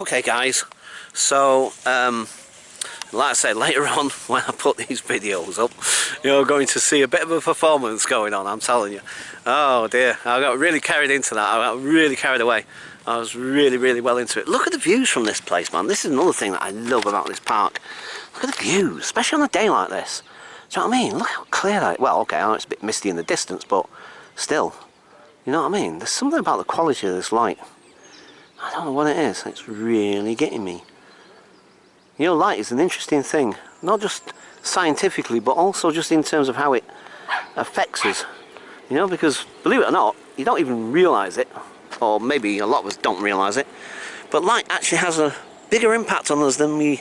Okay guys, so like I said, later on when I put these videos up, you're going to see a bit of a performance going on, I'm telling you. Oh dear, I got really carried into that. I got really carried away. I was really well into it. Look at the views from this place, man. This is another thing that I love about this park. Look at the views, especially on a day like this. Do you know what I mean? Look how clear that is. Well, okay, I know it's a bit misty in the distance, but still, you know what I mean? There's something about the quality of this light. I don't know what it is, it's really getting me. You know, light is an interesting thing, not just scientifically, but also just in terms of how it affects us. You know, because believe it or not, you don't even realise it, or maybe a lot of us don't realise it, but light actually has a bigger impact on us than we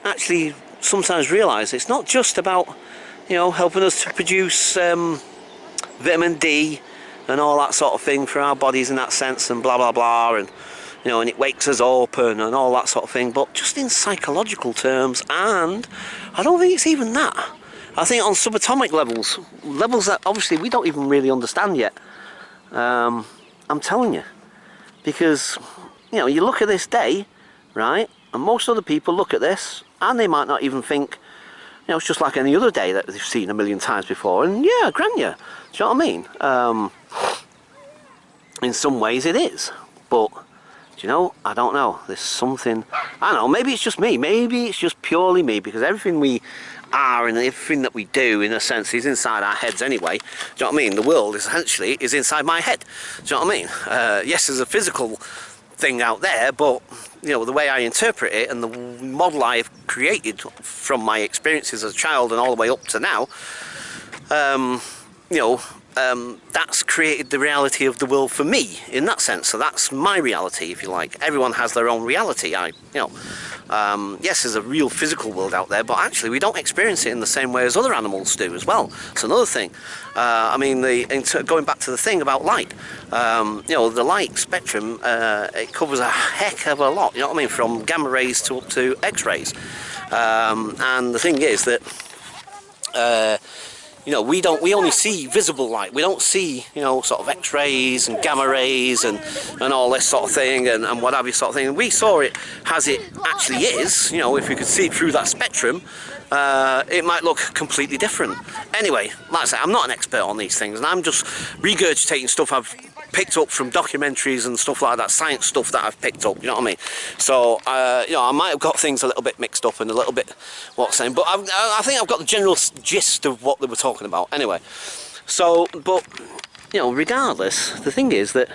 actually sometimes realise. It's not just about, you know, helping us to produce vitamin D and all that sort of thing for our bodies in that sense, and blah blah blah, and you know, and it wakes us up and all that sort of thing, but just in psychological terms. And I don't think it's even that. I think on subatomic levels that obviously we don't even really understand yet. I'm telling you, because you know, you look at this day, right, and most other people look at this and they might not even think, you know, it's just like any other day that they've seen a million times before, and yeah, grant you. Do you know what I mean? In some ways it is, but do you know, I don't know, there's something, I don't know, maybe it's just me, maybe it's just purely me, because everything we are and everything that we do, in a sense, is inside our heads anyway. Do you know what I mean? The world essentially is inside my head. Do you know what I mean? Yes, there's a physical thing out there, but you know, the way I interpret it and the model I've created from my experiences as a child and all the way up to now, you know, that's created the reality of the world for me in that sense. So that's my reality, if you like. Everyone has their own reality. Yes, there's a real physical world out there, but actually we don't experience it in the same way as other animals do as well. It's another thing. I mean, going back to the thing about light, you know, the light spectrum, it covers a heck of a lot, you know what I mean, from gamma rays to up to X-rays. And the thing is that you know, we only see visible light. We don't see, you know, sort of X-rays and gamma rays and all this sort of thing and what have you sort of thing. And we saw it as it actually is. You know, if we could see it through that spectrum, it might look completely different. Anyway, like I say, I'm not an expert on these things, and I'm just regurgitating stuff I've picked up from documentaries and stuff like that, science stuff that I've picked up, you know what I mean? So, you know, I might have got things a little bit mixed up and a little bit what's saying, but I think I've got the general gist of what they were talking about anyway. So, but, you know, regardless, the thing is that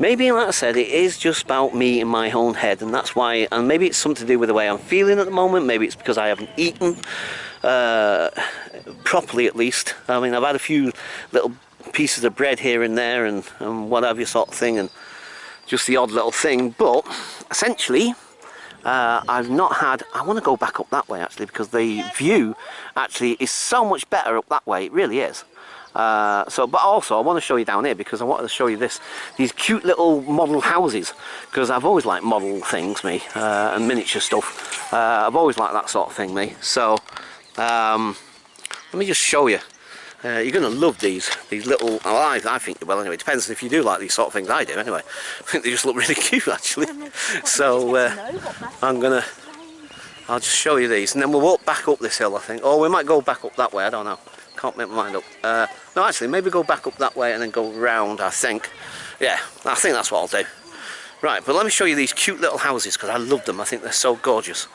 maybe, like I said, it is just about me in my own head, and that's why, and maybe it's something to do with the way I'm feeling at the moment. Maybe it's because I haven't eaten properly, at least. I mean, I've had a few little pieces of bread here and there and whatever sort of thing, and just the odd little thing, but essentially I've not had, I want to go back up that way actually, because the view actually is so much better up that way, it really is. So, but also I want to show you down here, because I wanted to show you these cute little model houses, because I've always liked model things, me, and miniature stuff. I've always liked that sort of thing, me. So let me just show you. You're going to love these little, well, I think, well anyway, it depends if you do like these sort of things. I do anyway. I think they just look really cute actually. So I'll just show you these, and then we'll walk back up this hill, I think. Or we might go back up that way, I don't know. Can't make my mind up. No, actually, maybe go back up that way and then go round, I think. Yeah, I think that's what I'll do. Right, but let me show you these cute little houses, because I love them. I think they're so gorgeous.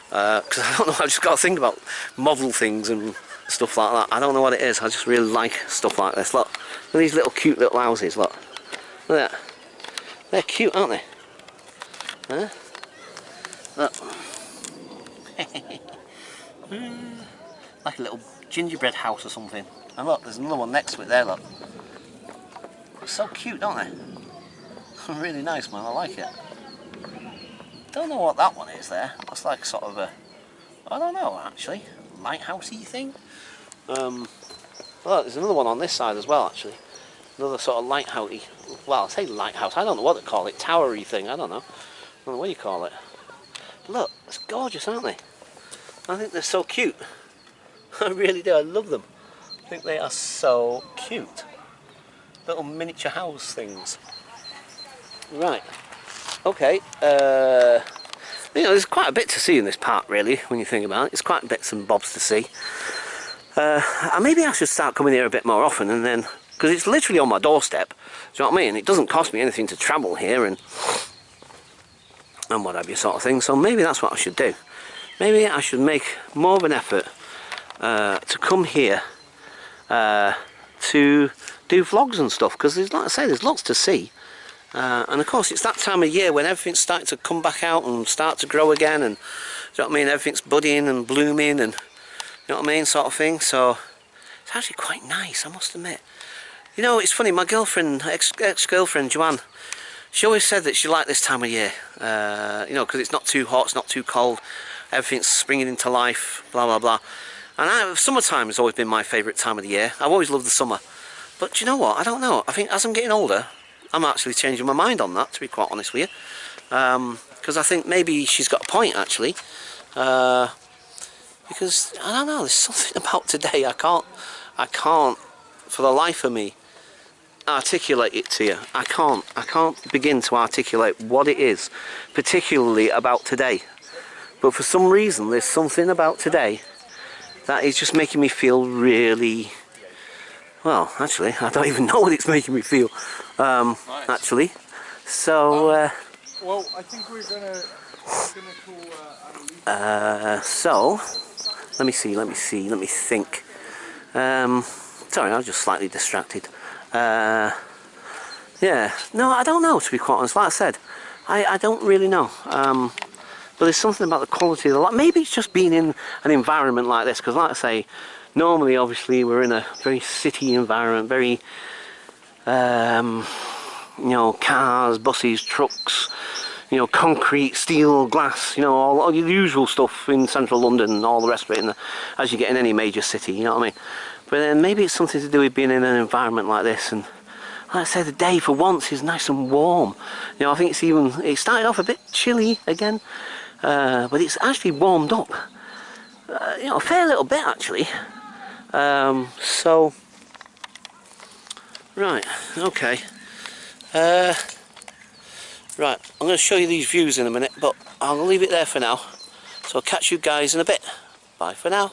Because I don't know, I just got to think about model things and stuff like that. I don't know what it is, I just really like stuff like this. Look at these little cute little houses, look. Look at that. They're cute, aren't they? Huh? Look. Like a little gingerbread house or something. And look, there's another one next to it there, look. They're so cute, don't they? Really nice, man, I like it. Don't know what that one is there. That's like sort of a, I don't know actually, lighthousey thing. Well, there's another one on this side as well actually. Another sort of lighthousey, well, I say lighthouse, I don't know what to call it, towery thing, I don't know what you call it. But look, it's gorgeous, aren't they? I think they're so cute. I really do, I love them. I think they are so cute. Little miniature house things. Right. Okay, you know, there's quite a bit to see in this park, really, when you think about it. It's quite bits and bobs to see. Maybe I should start coming here a bit more often, and then, because it's literally on my doorstep. Do you know what I mean? It doesn't cost me anything to travel here and what have you, sort of thing. So maybe that's what I should do. Maybe I should make more of an effort to come here to do vlogs and stuff, because there's, like I say, there's lots to see. And of course it's that time of year when everything's starting to come back out and start to grow again, and do you know what I mean, everything's budding and blooming, and you know what I mean, sort of thing. So it's actually quite nice, I must admit. You know, it's funny, my girlfriend, ex-girlfriend Joanne, she always said that she liked this time of year, you know, because it's not too hot, it's not too cold, everything's springing into life, blah blah blah. And summertime has always been my favourite time of the year. I've always loved the summer. But do you know what, I don't know, I think as I'm getting older, I'm actually changing my mind on that, to be quite honest with you. Because I think maybe she's got a point, actually. Because, I don't know, there's something about today, I can't, for the life of me, articulate it to you. I can't begin to articulate what it is, particularly about today. But for some reason, there's something about today that is just making me feel really... Well, actually, I don't even know what it's making me feel, nice. Actually. So, well, I think we're gonna call, so, let me think. Sorry, I was just slightly distracted. Yeah, no, I don't know, to be quite honest. Like I said, I don't really know. But there's something about the quality of the light. Maybe it's just being in an environment like this, because like I say, normally, obviously, we're in a very city environment, very, you know, cars, buses, trucks, you know, concrete, steel, glass, you know, all the usual stuff in central London and all the rest of it, as you get in any major city, you know what I mean? But then maybe it's something to do with being in an environment like this, and like I say, the day for once is nice and warm. You know, I think it started off a bit chilly again, but it's actually warmed up, you know, a fair little bit actually. So, right, okay, right, I'm going to show you these views in a minute, but I'll leave it there for now, so I'll catch you guys in a bit. Bye for now.